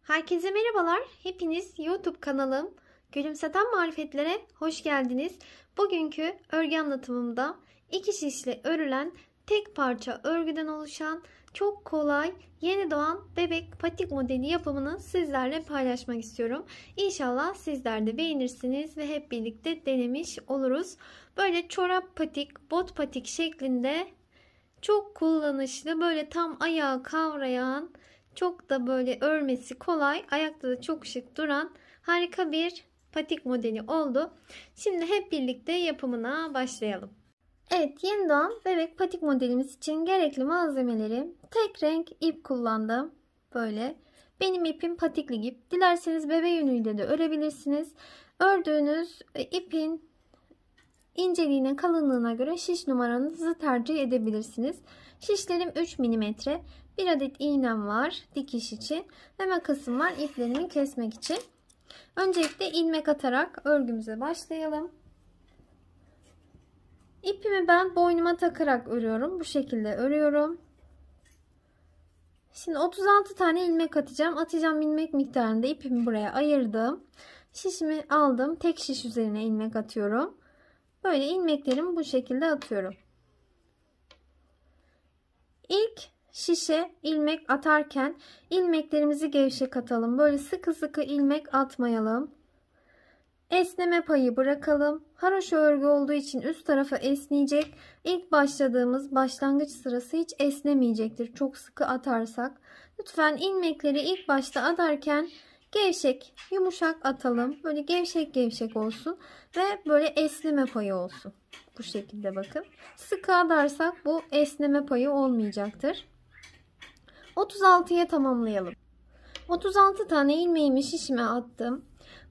Herkese merhabalar. Hepiniz YouTube kanalım Gülümseten Marifetlere hoş geldiniz. Bugünkü örgü anlatımımda iki şişle örülen tek parça örgüden oluşan çok kolay yeni doğan bebek patik modeli yapımını sizlerle paylaşmak istiyorum. İnşallah sizler de beğenirsiniz ve hep birlikte denemiş oluruz. Böyle çorap patik, bot patik şeklinde çok kullanışlı, böyle tam ayağı kavrayan, çok da böyle örmesi kolay, ayakta da çok şık duran harika bir patik modeli oldu. Şimdi hep birlikte yapımına başlayalım. Evet, yeni doğan bebek patik modelimiz için gerekli malzemeleri tek renk ip kullandım. Böyle. Benim ipim patikli ip. Dilerseniz bebe yünüyle de örebilirsiniz. Ördüğünüz ipin İnceliğine, kalınlığına göre şiş numaranızı tercih edebilirsiniz. Şişlerim 3 mm. Bir adet iğnem var dikiş için ve makasım var iplerimi kesmek için. Öncelikle ilmek atarak örgümüze başlayalım. İpimi ben boynuma takarak örüyorum. Bu şekilde örüyorum. Şimdi 36 tane ilmek atacağım. Atacağım ilmek miktarında ipimi buraya ayırdım. Şişimi aldım. Tek şiş üzerine ilmek atıyorum. Böyle ilmeklerimi bu şekilde atıyorum. İlk şişe ilmek atarken ilmeklerimizi gevşek atalım. Böyle sıkı sıkı ilmek atmayalım. Esneme payı bırakalım. Haroşa örgü olduğu için üst tarafı esneyecek. İlk başladığımız başlangıç sırası hiç esnemeyecektir. Çok sıkı atarsak. Lütfen ilmekleri ilk başta atarken gevşek, yumuşak atalım. Böyle gevşek gevşek olsun ve böyle esneme payı olsun. Bu şekilde bakın. Sıkı atarsak bu esneme payı olmayacaktır. 36'ya tamamlayalım. 36 tane ilmeğimi şişime attım.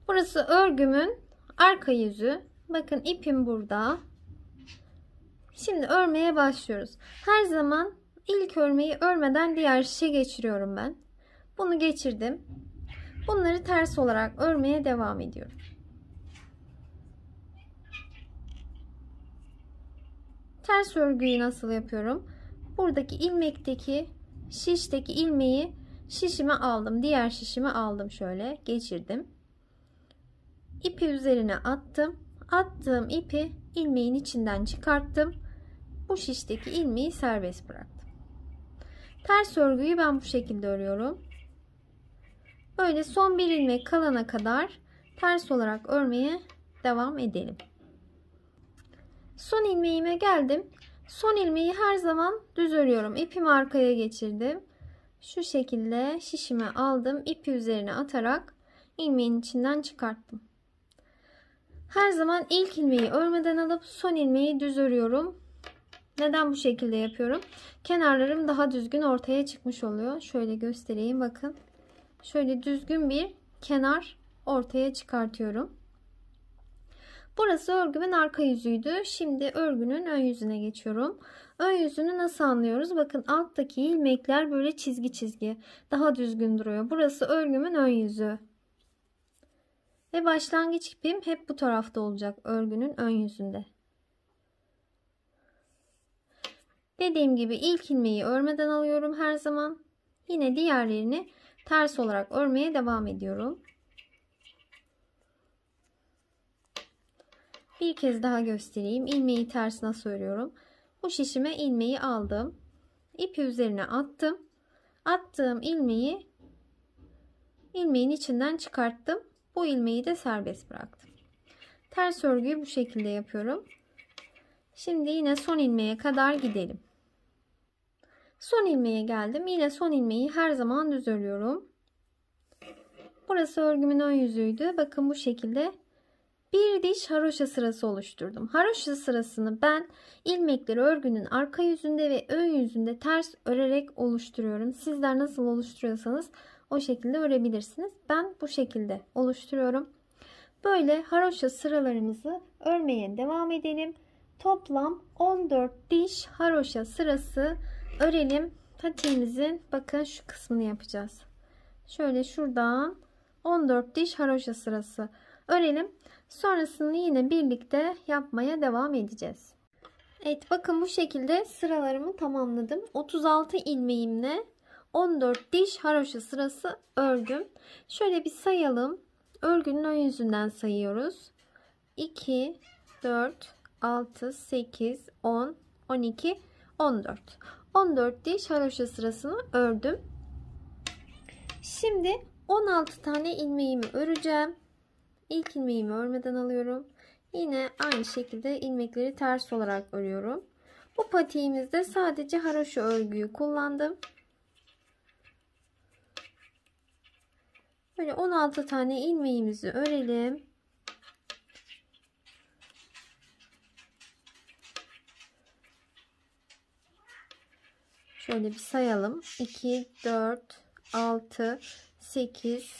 Burası örgümün arka yüzü. Bakın ipim burada. Şimdi örmeye başlıyoruz. Her zaman ilk örmeyi örmeden diğer şişe geçiriyorum ben. Bunu geçirdim. Bunları ters olarak örmeye devam ediyorum. Ters örgüyü nasıl yapıyorum? Buradaki ilmekteki şişteki ilmeği şişime aldım. Diğer şişime aldım. Şöyle geçirdim. İpi üzerine attım. Attığım ipi ilmeğin içinden çıkarttım. Bu şişteki ilmeği serbest bıraktım. Ters örgüyü ben bu şekilde örüyorum. Böyle son bir ilmek kalana kadar ters olarak örmeye devam edelim. Son ilmeğime geldim. Son ilmeği her zaman düz örüyorum. İpimi arkaya geçirdim. Şu şekilde şişime aldım. İpi üzerine atarak ilmeğin içinden çıkarttım. Her zaman ilk ilmeği örmeden alıp son ilmeği düz örüyorum. Neden bu şekilde yapıyorum? Kenarlarım daha düzgün ortaya çıkmış oluyor. Şöyle göstereyim, bakın. Şöyle düzgün bir kenar ortaya çıkartıyorum. Burası örgümün arka yüzüydü. Şimdi örgünün ön yüzüne geçiyorum. Ön yüzünü nasıl anlıyoruz? Bakın alttaki ilmekler böyle çizgi çizgi. Daha düzgün duruyor. Burası örgümün ön yüzü. Ve başlangıç ipim hep bu tarafta olacak. Örgünün ön yüzünde. Dediğim gibi ilk ilmeği örmeden alıyorum her zaman. Yine diğerlerini ters olarak örmeye devam ediyorum. Bir kez daha göstereyim. İlmeği ters nasıl örüyorum? Bu şişime ilmeği aldım. İpi üzerine attım. Attığım ilmeği ilmeğin içinden çıkarttım. Bu ilmeği de serbest bıraktım. Ters örgüyü bu şekilde yapıyorum. Şimdi yine son ilmeğe kadar gidelim. Son ilmeğe geldim. Yine son ilmeği her zaman düz örüyorum. Burası örgümün ön yüzüydü. Bakın bu şekilde bir diş haroşa sırası oluşturdum. Haroşa sırasını ben ilmekleri örgünün arka yüzünde ve ön yüzünde ters örerek oluşturuyorum. Sizler nasıl oluşturuyorsanız o şekilde örebilirsiniz. Ben bu şekilde oluşturuyorum. Böyle haroşa sıralarımızı örmeye devam edelim. Toplam 14 diş haroşa sırası örelim. Patiğimizin bakın şu kısmını yapacağız. Şöyle şuradan 14 diş haroşa sırası örelim. Sonrasını yine birlikte yapmaya devam edeceğiz. Evet, bakın bu şekilde sıralarımı tamamladım. 36 ilmeğimle 14 diş haroşa sırası ördüm. Şöyle bir sayalım. Örgünün ön yüzünden sayıyoruz. 2, 4, 6, 8, 10, 12, 14. 14 diş haroşa sırasını ördüm. Şimdi 16 tane ilmeğimi öreceğim. İlk ilmeğimi örmeden alıyorum. Yine aynı şekilde ilmekleri ters olarak örüyorum. Bu patiğimizde sadece haroşa örgüyü kullandım. Böyle 16 tane ilmeğimizi örelim. Şöyle bir sayalım. 2, 4, 6, 8,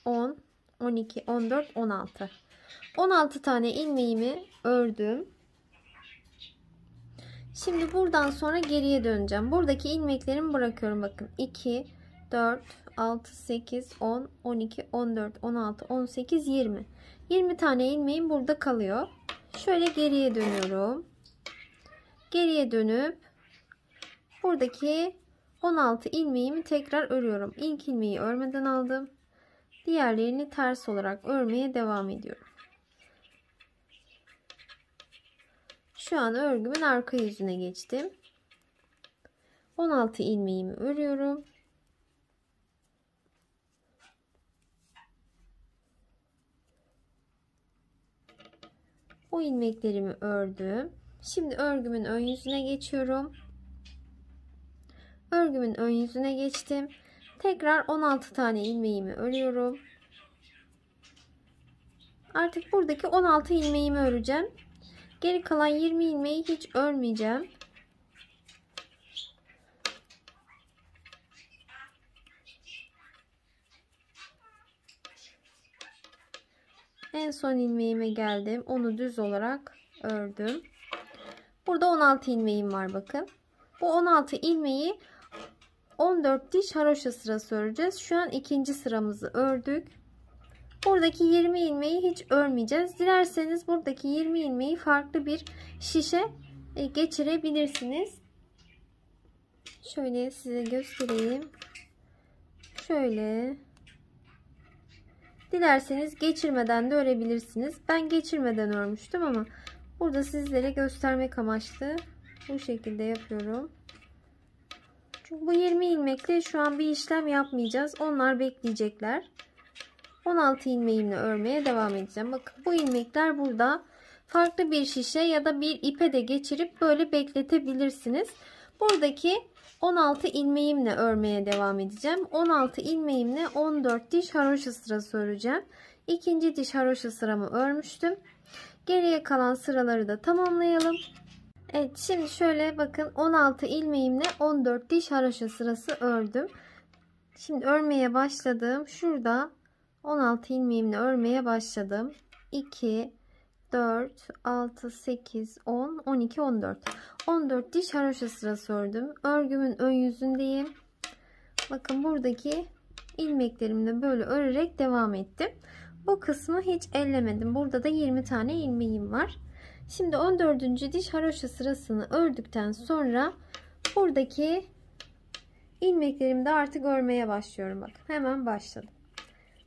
10, 12, 14, 16. 16 tane ilmeğimi ördüm. Şimdi buradan sonra geriye döneceğim. Buradaki ilmeklerimi bırakıyorum. Bakın 2, 4, 6, 8, 10, 12, 14, 16, 18, 20. 20 tane ilmeğim burada kalıyor. Şöyle geriye dönüyorum. Geriye dönüp buradaki 16 ilmeğimi tekrar örüyorum. İlk ilmeği örmeden aldım. Diğerlerini ters olarak örmeye devam ediyorum. Şu an örgümün arka yüzüne geçtim. 16 ilmeğimi örüyorum. Bu ilmeklerimi ördüm. Şimdi örgümün ön yüzüne geçiyorum. Örgümün ön yüzüne geçtim. Tekrar 16 tane ilmeğimi örüyorum. Artık buradaki 16 ilmeğimi öreceğim. Geri kalan 20 ilmeği hiç örmeyeceğim. En son ilmeğime geldim. Onu düz olarak ördüm. Burada 16 ilmeğim var bakın. Bu 16 ilmeği 14 diş haroşa sırası öreceğiz. Şu an ikinci sıramızı ördük. Buradaki 20 ilmeği hiç örmeyeceğiz. Dilerseniz buradaki 20 ilmeği farklı bir şişe geçirebilirsiniz. Şöyle size göstereyim. Şöyle. Dilerseniz geçirmeden de örebilirsiniz. Ben geçirmeden örmüştüm ama burada sizlere göstermek amaçlı bu şekilde yapıyorum. Çünkü bu 20 ilmekle şu an bir işlem yapmayacağız. Onlar bekleyecekler. 16 ilmeğimle örmeye devam edeceğim. Bakın bu ilmekler burada. Farklı bir şişe ya da bir ipe de geçirip böyle bekletebilirsiniz. Buradaki 16 ilmeğimle örmeye devam edeceğim. 16 ilmeğimle 14 diş haroşa sırası öreceğim. İkinci diş haroşa sıramı örmüştüm. Geriye kalan sıraları da tamamlayalım. Evet, şimdi şöyle bakın 16 ilmeğimle 14 diş haroşa sırası ördüm. Şimdi örmeye başladım. Şurada 16 ilmeğimle örmeye başladım. 2, 4, 6, 8, 10, 12, 14. 14 diş haroşa sırası ördüm. Örgümün ön yüzündeyim. Bakın buradaki ilmeklerimle böyle örerek devam ettim. Bu kısmı hiç ellemedim. Burada da 20 tane ilmeğim var. Şimdi 14. diş haroşa sırasını ördükten sonra buradaki ilmeklerimi de artık örmeye başlıyorum. Bakın hemen başladım.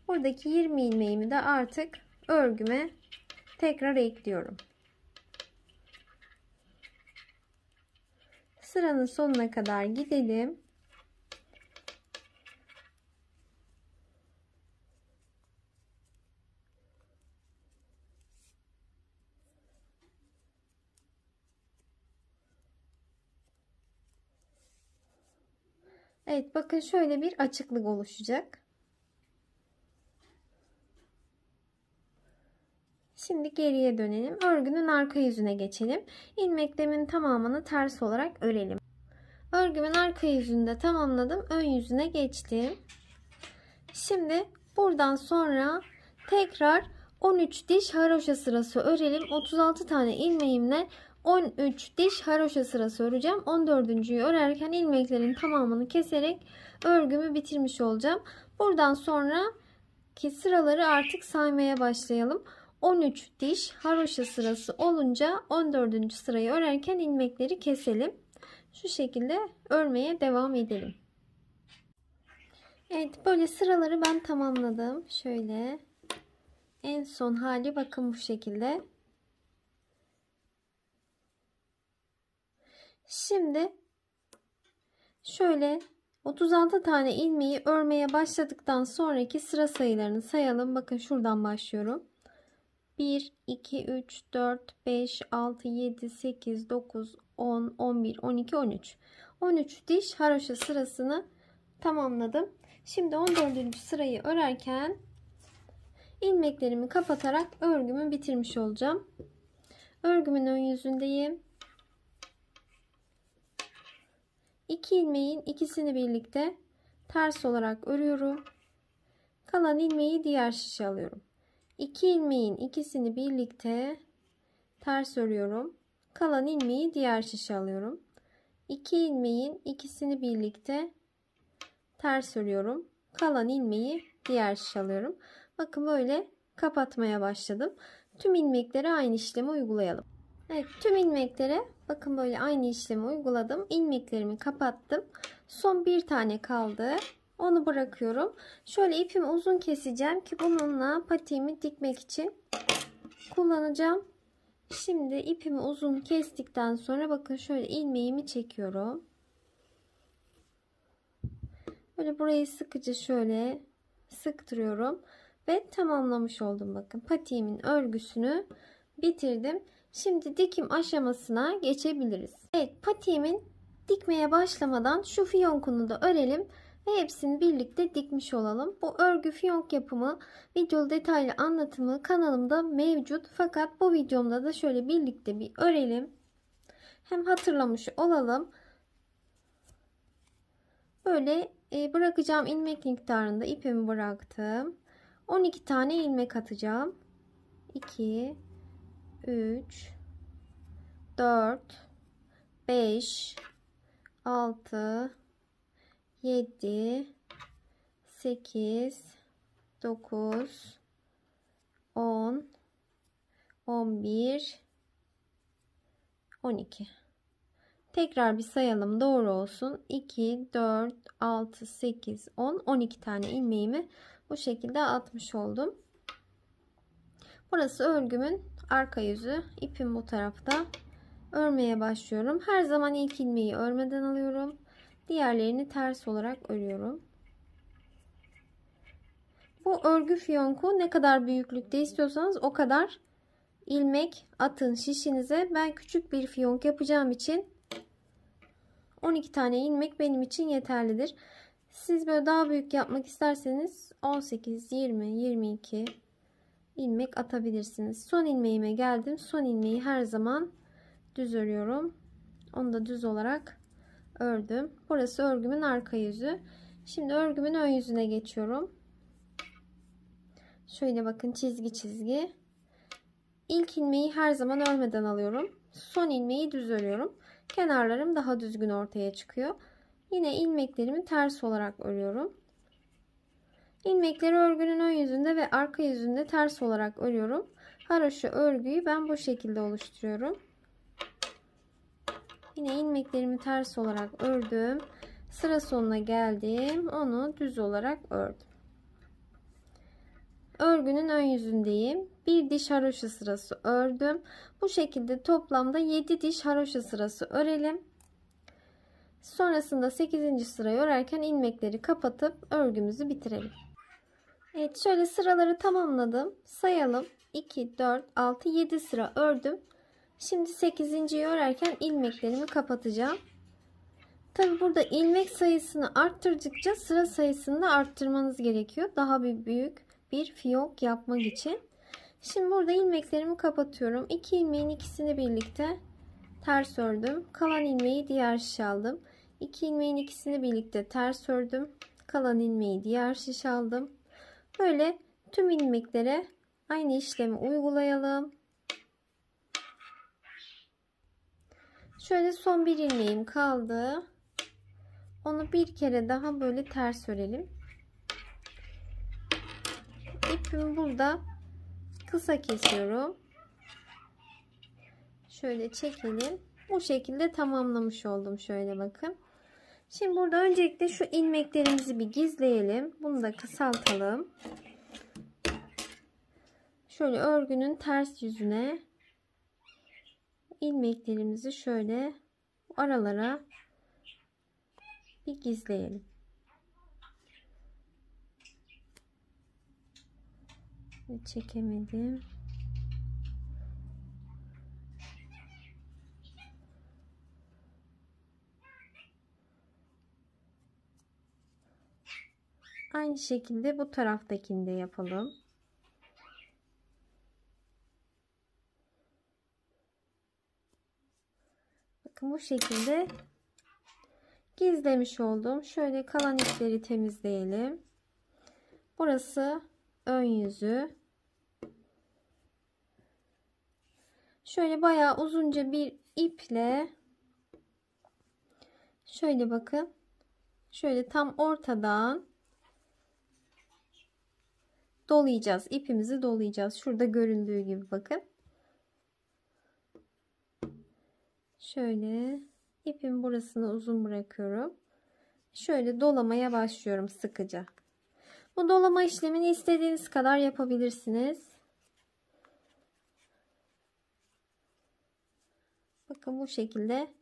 Buradaki 20 ilmeğimi de artık örgüme tekrar ekliyorum. Sıranın sonuna kadar gidelim. Evet, bakın şöyle bir açıklık oluşacak. Şimdi geriye dönelim. Örgünün arka yüzüne geçelim. İlmeklerimin tamamını ters olarak örelim. Örgümün arka yüzünü de tamamladım. Ön yüzüne geçtim. Şimdi buradan sonra tekrar 13 diş haroşa sırası örelim. 36 tane ilmeğimle 13 diş haroşa sırası öreceğim. 14.'yü örerken ilmeklerin tamamını keserek örgümü bitirmiş olacağım. Buradan sonraki sıraları artık saymaya başlayalım. 13 diş haroşa sırası olunca 14. sırayı örerken ilmekleri keselim. Şu şekilde örmeye devam edelim. Evet, böyle sıraları ben tamamladım. Şöyle en son hali bakın bu şekilde. Şimdi şöyle 36 tane ilmeği örmeye başladıktan sonraki sıra sayılarını sayalım. Bakın şuradan başlıyorum. 1, 2, 3, 4, 5, 6, 7, 8, 9, 10, 11, 12, 13. 13 diş haroşa sırasını tamamladım. Şimdi 14. sırayı örerken ilmeklerimi kapatarak örgümü bitirmiş olacağım. Örgümün ön yüzündeyim. 2 ilmeğin ikisini birlikte ters olarak örüyorum. Kalan ilmeği diğer şişe alıyorum. 2 ilmeğin ikisini birlikte ters örüyorum. Kalan ilmeği diğer şişe alıyorum. 2 ilmeğin ikisini birlikte ters örüyorum. Kalan ilmeği diğer şişe alıyorum. Bakın böyle kapatmaya başladım. Tüm ilmeklere aynı işlemi uygulayalım. Evet, tüm ilmeklere bakın böyle aynı işlemi uyguladım. İlmeklerimi kapattım. Son bir tane kaldı. Onu bırakıyorum. Şöyle ipimi uzun keseceğim ki bununla patiğimi dikmek için kullanacağım. Şimdi ipimi uzun kestikten sonra bakın şöyle ilmeğimi çekiyorum. Böyle burayı sıkıca şöyle sıktırıyorum ve tamamlamış oldum. Bakın patiğimin örgüsünü bitirdim. Şimdi dikim aşamasına geçebiliriz. Evet, patiğimin dikmeye başlamadan şu fiyonkunu da örelim ve hepsini birlikte dikmiş olalım. Bu örgü fiyonk yapımı video detaylı anlatımı kanalımda mevcut. Fakat bu videomda da şöyle birlikte bir örelim. Hem hatırlamış olalım. Böyle bırakacağım ilmek miktarında ipimi bıraktım. 12 tane ilmek atacağım. 2, 3, 4, 5, 6, 7, 8, 9, 10, 11, 12. Tekrar bir sayalım, doğru olsun. 2, 4, 6, 8, 10, 12 tane ilmeğimi bu şekilde atmış oldum. Burası örgümün arka yüzü. İpim bu tarafta. Örmeye başlıyorum. Her zaman ilk ilmeği örmeden alıyorum. Diğerlerini ters olarak örüyorum. Bu örgü fiyonku ne kadar büyüklükte istiyorsanız o kadar ilmek atın şişinize. Ben küçük bir fiyonk yapacağım için 12 tane ilmek benim için yeterlidir. Siz böyle daha büyük yapmak isterseniz 18, 20, 22 ilmek atabilirsiniz. Son ilmeğime geldim. Son ilmeği her zaman düz örüyorum. Onu da düz olarak ördüm. Burası örgümün arka yüzü. Şimdi örgümün ön yüzüne geçiyorum. Şöyle bakın, çizgi çizgi. İlk ilmeği her zaman örmeden alıyorum. Son ilmeği düz örüyorum. Kenarlarım daha düzgün ortaya çıkıyor. Yine ilmeklerimi ters olarak örüyorum. İlmekleri örgünün ön yüzünde ve arka yüzünde ters olarak örüyorum. Haroşa örgüyü ben bu şekilde oluşturuyorum. Yine ilmeklerimi ters olarak ördüm. Sıra sonuna geldim. Onu düz olarak ördüm. Örgünün ön yüzündeyim. Bir diş haroşa sırası ördüm. Bu şekilde toplamda 7 diş haroşa sırası örelim. Sonrasında 8. sırayı örerken ilmekleri kapatıp örgümüzü bitirelim. Evet, şöyle sıraları tamamladım. Sayalım. 2, 4, 6, 7 sıra ördüm. Şimdi 8.'yi örerken ilmeklerimi kapatacağım. Tabi burada ilmek sayısını arttırdıkça sıra sayısını da arttırmanız gerekiyor. Daha büyük bir fiyonk yapmak için. Şimdi burada ilmeklerimi kapatıyorum. 2 ilmeğin ikisini birlikte ters ördüm. Kalan ilmeği diğer şişe aldım. 2 ilmeğin ikisini birlikte ters ördüm. Kalan ilmeği diğer şişe aldım. Böyle tüm ilmeklere aynı işlemi uygulayalım. Şöyle son bir ilmeğim kaldı. Onu bir kere daha böyle ters örelim. İpimi burada kısa kesiyorum. Şöyle çekelim. Bu şekilde tamamlamış oldum. Şöyle bakın. Şimdi burada öncelikle şu ilmeklerimizi bir gizleyelim. Bunu da kısaltalım. Şöyle örgünün ters yüzüne ilmeklerimizi şöyle aralara bir gizleyelim. Çekemedim. Aynı şekilde bu taraftakini de yapalım. Bakın bu şekilde gizlemiş oldum. Şöyle kalan ipleri temizleyelim. Burası ön yüzü. Şöyle bayağı uzunca bir iple şöyle bakın. Şöyle tam ortadan dolayacağız. İpimizi dolayacağız. Şurada göründüğü gibi bakın. Şöyle ipin burasını uzun bırakıyorum. Şöyle dolamaya başlıyorum sıkıca. Bu dolama işlemini istediğiniz kadar yapabilirsiniz. Bakın bu şekilde.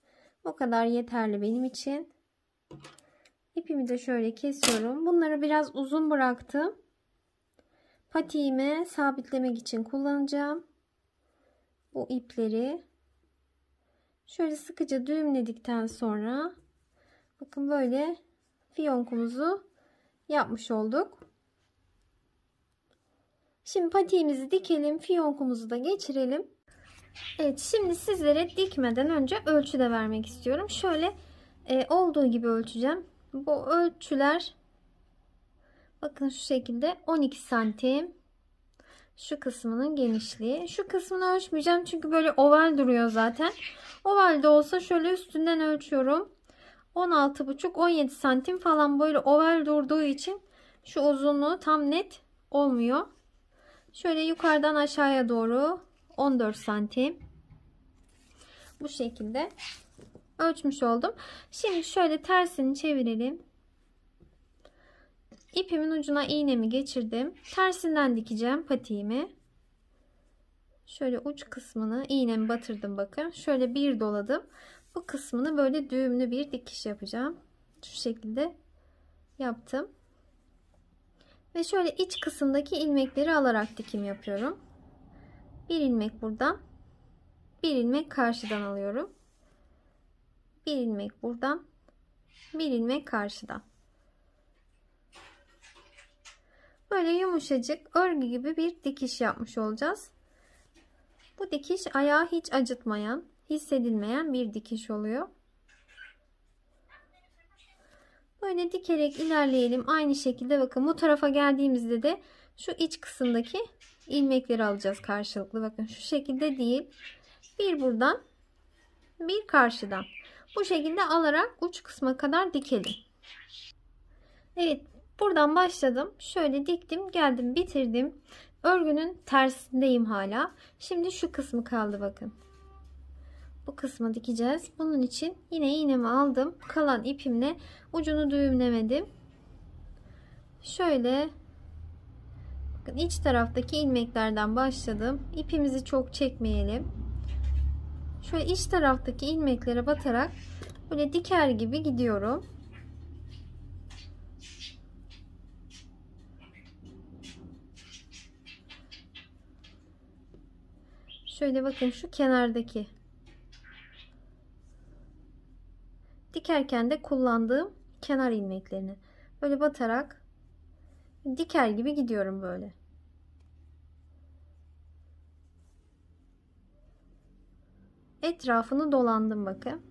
O kadar yeterli benim için. İpimi de şöyle kesiyorum. Bunları biraz uzun bıraktım. Patiğime sabitlemek için kullanacağım. Bu ipleri şöyle sıkıca düğümledikten sonra bakın böyle fiyonkumuzu yapmış olduk. Şimdi patiğimizi dikelim. Fiyonkumuzu da geçirelim. Evet, şimdi sizlere dikmeden önce ölçü de vermek istiyorum. Şöyle olduğu gibi ölçeceğim. Bu ölçüler bakın şu şekilde 12 santim. Şu kısmının genişliği. Şu kısmını ölçmeyeceğim çünkü böyle oval duruyor zaten. Oval de olsa şöyle üstünden ölçüyorum. 16,5-17 santim falan böyle oval durduğu için şu uzunluğu tam net olmuyor. Şöyle yukarıdan aşağıya doğru 14 santim. Bu şekilde ölçmüş oldum. Şimdi şöyle tersini çevirelim. İpimin ucuna iğnemi geçirdim. Tersinden dikeceğim patiğimi. Şöyle uç kısmını iğnemi batırdım bakın. Şöyle bir doladım. Bu kısmını böyle düğümlü bir dikiş yapacağım. Şu şekilde yaptım. Ve şöyle iç kısımdaki ilmekleri alarak dikim yapıyorum. Bir ilmek buradan. Bir ilmek karşıdan alıyorum. Bir ilmek buradan. Bir ilmek karşıdan. Böyle yumuşacık örgü gibi bir dikiş yapmış olacağız. Bu dikiş ayağı hiç acıtmayan, hissedilmeyen bir dikiş oluyor. Böyle dikerek ilerleyelim. Aynı şekilde bakın bu tarafa geldiğimizde de şu iç kısımdaki ilmekleri alacağız karşılıklı. Bakın şu şekilde değil. Bir buradan, bir karşıdan. Bu şekilde alarak uç kısma kadar dikelim. Evet, buradan başladım. Şöyle diktim, geldim, bitirdim. Örgünün tersindeyim hala. Şimdi şu kısmı kaldı bakın. Bu kısmı dikeceğiz. Bunun için yine iğnemi aldım. Kalan ipimle ucunu düğümlemedim. Şöyle bakın iç taraftaki ilmeklerden başladım. İpimizi çok çekmeyelim. Şöyle iç taraftaki ilmeklere batarak böyle diker gibi gidiyorum. Şöyle bakın şu kenardaki dikerken de kullandığım kenar ilmeklerini böyle batarak diker gibi gidiyorum böyle. Etrafını dolandım bakın.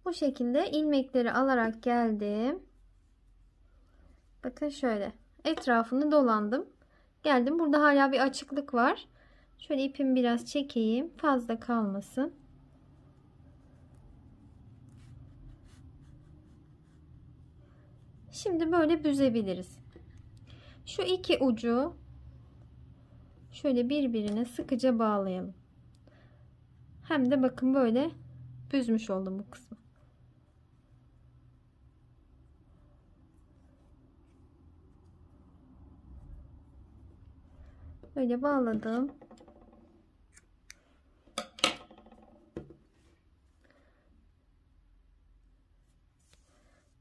Bu şekilde ilmekleri alarak geldim. Bakın şöyle etrafını dolandım. Geldim. Burada hala bir açıklık var. Şöyle ipimi biraz çekeyim. Fazla kalmasın. Şimdi böyle büzebiliriz. Şu iki ucu şöyle birbirine sıkıca bağlayalım. Hem de bakın böyle büzmüş oldum bu kısmı. Böyle bağladım.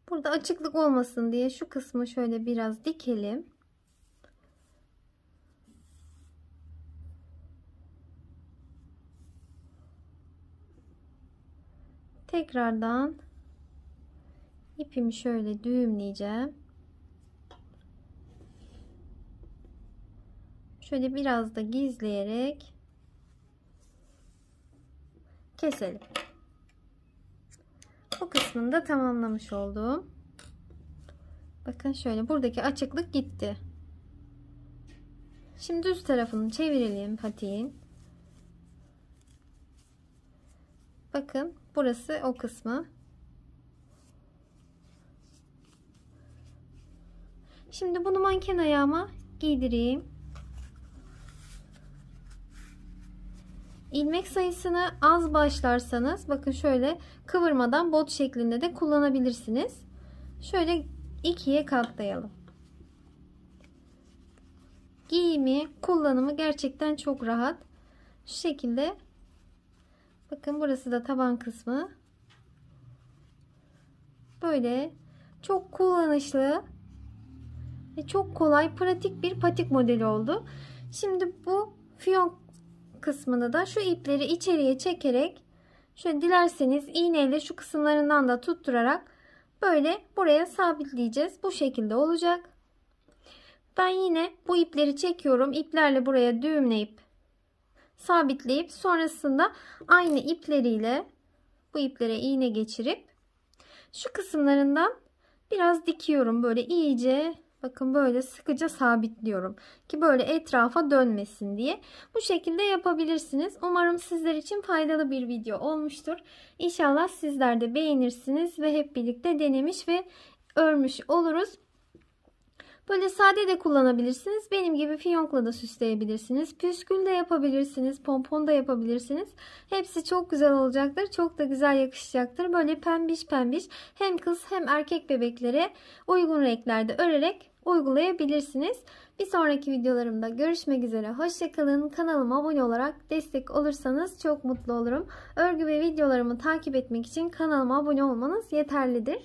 Burada açıklık olmasın diye şu kısmı şöyle biraz dikelim. Tekrardan ipimi şöyle düğümleyeceğim. Şöyle biraz da gizleyerek keselim. Bu kısmını da tamamlamış oldum. Bakın şöyle buradaki açıklık gitti. Şimdi düz tarafını çevirelim patiğin. Bakın burası o kısmı. Şimdi bunu manken ayağıma giydireyim. İlmek sayısını az başlarsanız bakın şöyle kıvırmadan bot şeklinde de kullanabilirsiniz. Şöyle ikiye katlayalım. Giyimi, kullanımı gerçekten çok rahat. Şu şekilde bakın burası da taban kısmı. Böyle çok kullanışlı ve çok kolay, pratik bir patik modeli oldu. Şimdi bu fiyonk kısmını da şu ipleri içeriye çekerek şöyle dilerseniz iğneyle şu kısımlarından da tutturarak böyle buraya sabitleyeceğiz. Bu şekilde olacak. Ben yine bu ipleri çekiyorum. İplerle buraya düğümleyip sabitleyip sonrasında aynı ipleriyle bu iplere iğne geçirip şu kısımlarından biraz dikiyorum. Böyle iyice bakın böyle sıkıca sabitliyorum ki böyle etrafa dönmesin diye. Bu şekilde yapabilirsiniz. Umarım sizler için faydalı bir video olmuştur. İnşallah sizler de beğenirsiniz ve hep birlikte denemiş ve örmüş oluruz. Böyle sade de kullanabilirsiniz. Benim gibi fiyonkla da süsleyebilirsiniz. Püskül de yapabilirsiniz. Pompon da yapabilirsiniz. Hepsi çok güzel olacaktır. Çok da güzel yakışacaktır. Böyle pembiş pembiş hem kız hem erkek bebeklere uygun renklerde örerek uygulayabilirsiniz. Bir sonraki videolarımda görüşmek üzere. Hoşça kalın. Kanalıma abone olarak destek olursanız çok mutlu olurum. Örgü ve videolarımı takip etmek için kanalıma abone olmanız yeterlidir.